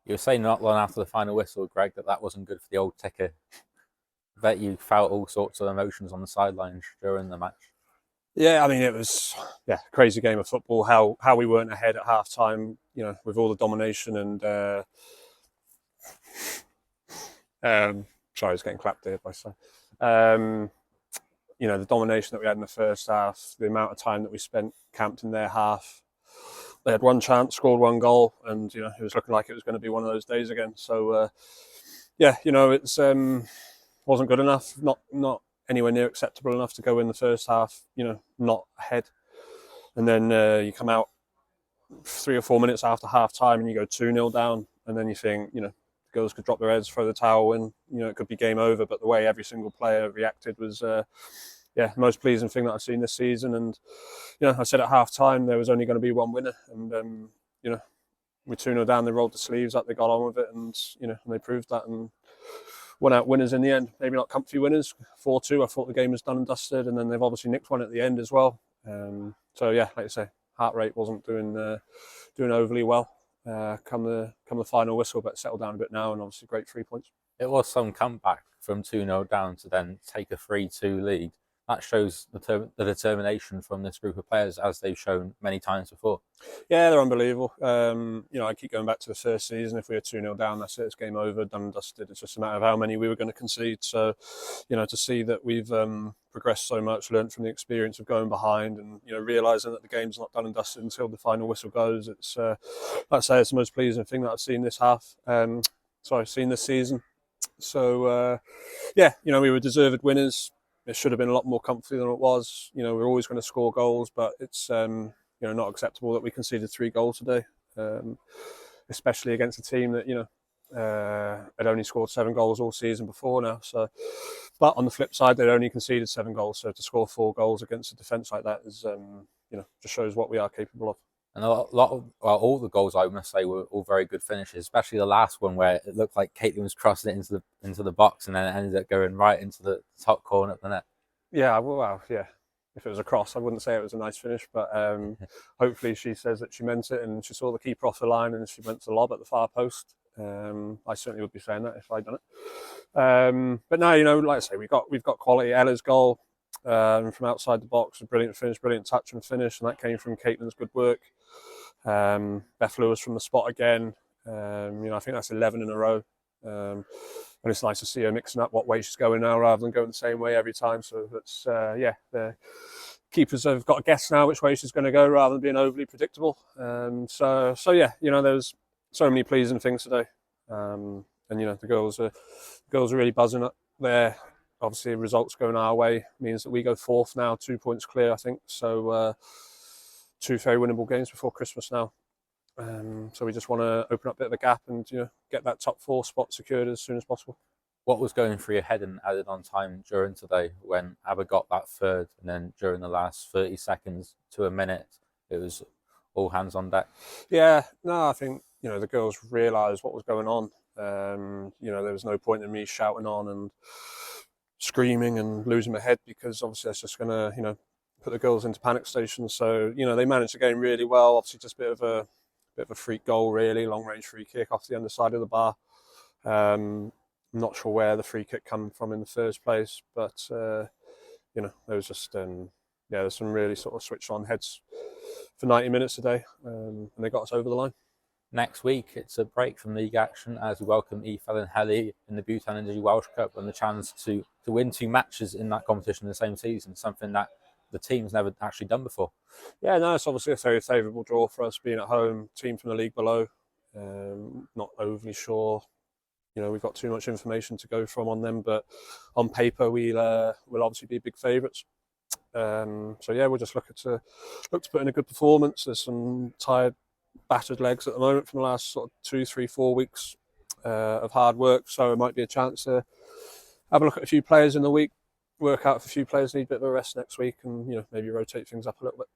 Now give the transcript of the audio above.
You were saying not long after the final whistle, Greg, that wasn't good for the old ticker. I bet you felt all sorts of emotions on the sidelines during the match. Yeah, I mean, it was crazy game of football. How we weren't ahead at half time, with all the domination and sorry, I was getting clapped here by some. The domination that we had in the first half, the amount of time that we spent camped in their half. They had one chance, scored one goal, and it was looking like it was going to be one of those days again. So it's wasn't good enough, not anywhere near acceptable enough to go in the first half. Not ahead, and then you come out 3 or 4 minutes after half time and you go 2-0 down, and then you think girls could drop their heads, throw the towel in, it could be game over. But the way every single player reacted was the most pleasing thing that I've seen this season. And I said at half time there was only going to be one winner, and we 2-0 down, they rolled the sleeves up, they got on with it, and and they proved that and won out winners in the end. Maybe not comfy winners, 4-2. I thought the game was done and dusted, and then they've obviously nicked one at the end as well. So yeah, like I say, heart rate wasn't doing overly well come the final whistle, but settled down a bit now, and obviously great 3 points. It was some comeback from 2-0 down to then take a 3-2 lead. That shows the determination from this group of players, as they've shown many times before. Yeah, they're unbelievable. I keep going back to the first season. If we were 2-0 down, that's it. It's game over, done and dusted. It's just a matter of how many we were going to concede. So, to see that we've progressed so much, learned from the experience of going behind, and realising that the game's not done and dusted until the final whistle goes. It's, like I say, it's the most pleasing thing that I've seen this seen this season. So, we were deserved winners. It should have been a lot more comfy than it was. We're always going to score goals, but it's not acceptable that we conceded 3 goals today, especially against a team that had only scored 7 goals all season before now. So, but on the flip side, they'd only conceded 7 goals. So to score 4 goals against a defence like that is just shows what we are capable of. And all the goals, I must say, were all very good finishes, especially the last one where it looked like Caitlin was crossing it into the box, and then it ended up going right into the top corner of the net. Yeah, well, yeah. If it was a cross, I wouldn't say it was a nice finish, but hopefully she says that she meant it, and she saw the keeper off the line and she went to lob at the far post. I certainly would be saying that if I'd done it. But no, like I say, we've got quality. Ella's goal from outside the box, a brilliant finish, brilliant touch and finish, and that came from Caitlin's good work. Beth Lewis from the spot again. I think that's 11 in a row. And it's nice to see her mixing up what way she's going now rather than going the same way every time. So that's, the keepers have got to guess now which way she's going to go rather than being overly predictable. So there's so many pleasing things today. And the girls are really buzzing up there. Obviously, results going our way means that we go 4th now, 2 points clear, I think. So 2 very winnable games before Christmas now. So we just want to open up a bit of a gap and get that top 4 spot secured as soon as possible. What was going through your head and added on time during today when Aber got that third, and then during the last 30 seconds to a minute, it was all hands on deck? Yeah, no, I think the girls realised what was going on. There was no point in me shouting on and screaming and losing my head, because obviously that's just going to put the girls into panic stations. So they managed the game really well. Obviously just a bit of a freak goal, really, long range free kick off the underside of the bar. I'm not sure where the free kick came from in the first place, but there was just there's some really sort of switch on heads for 90 minutes today, and they got us over the line. Next week, it's a break from league action as we welcome Efel and Helly in the Bhutan Energy Welsh Cup, and the chance to win 2 matches in that competition in the same season, something that the team's never actually done before. Yeah, no, it's obviously a very favourable draw for us, being at home, team from the league below. Not overly sure, we've got too much information to go from on them, but on paper we'll obviously be big favourites. We'll just look to put in a good performance. There's some tired, battered legs at the moment from the last sort of 2, 3, 4 weeks of hard work, so it might be a chance to have a look at a few players in the week, work out if a few players need a bit of a rest next week, and maybe rotate things up a little bit.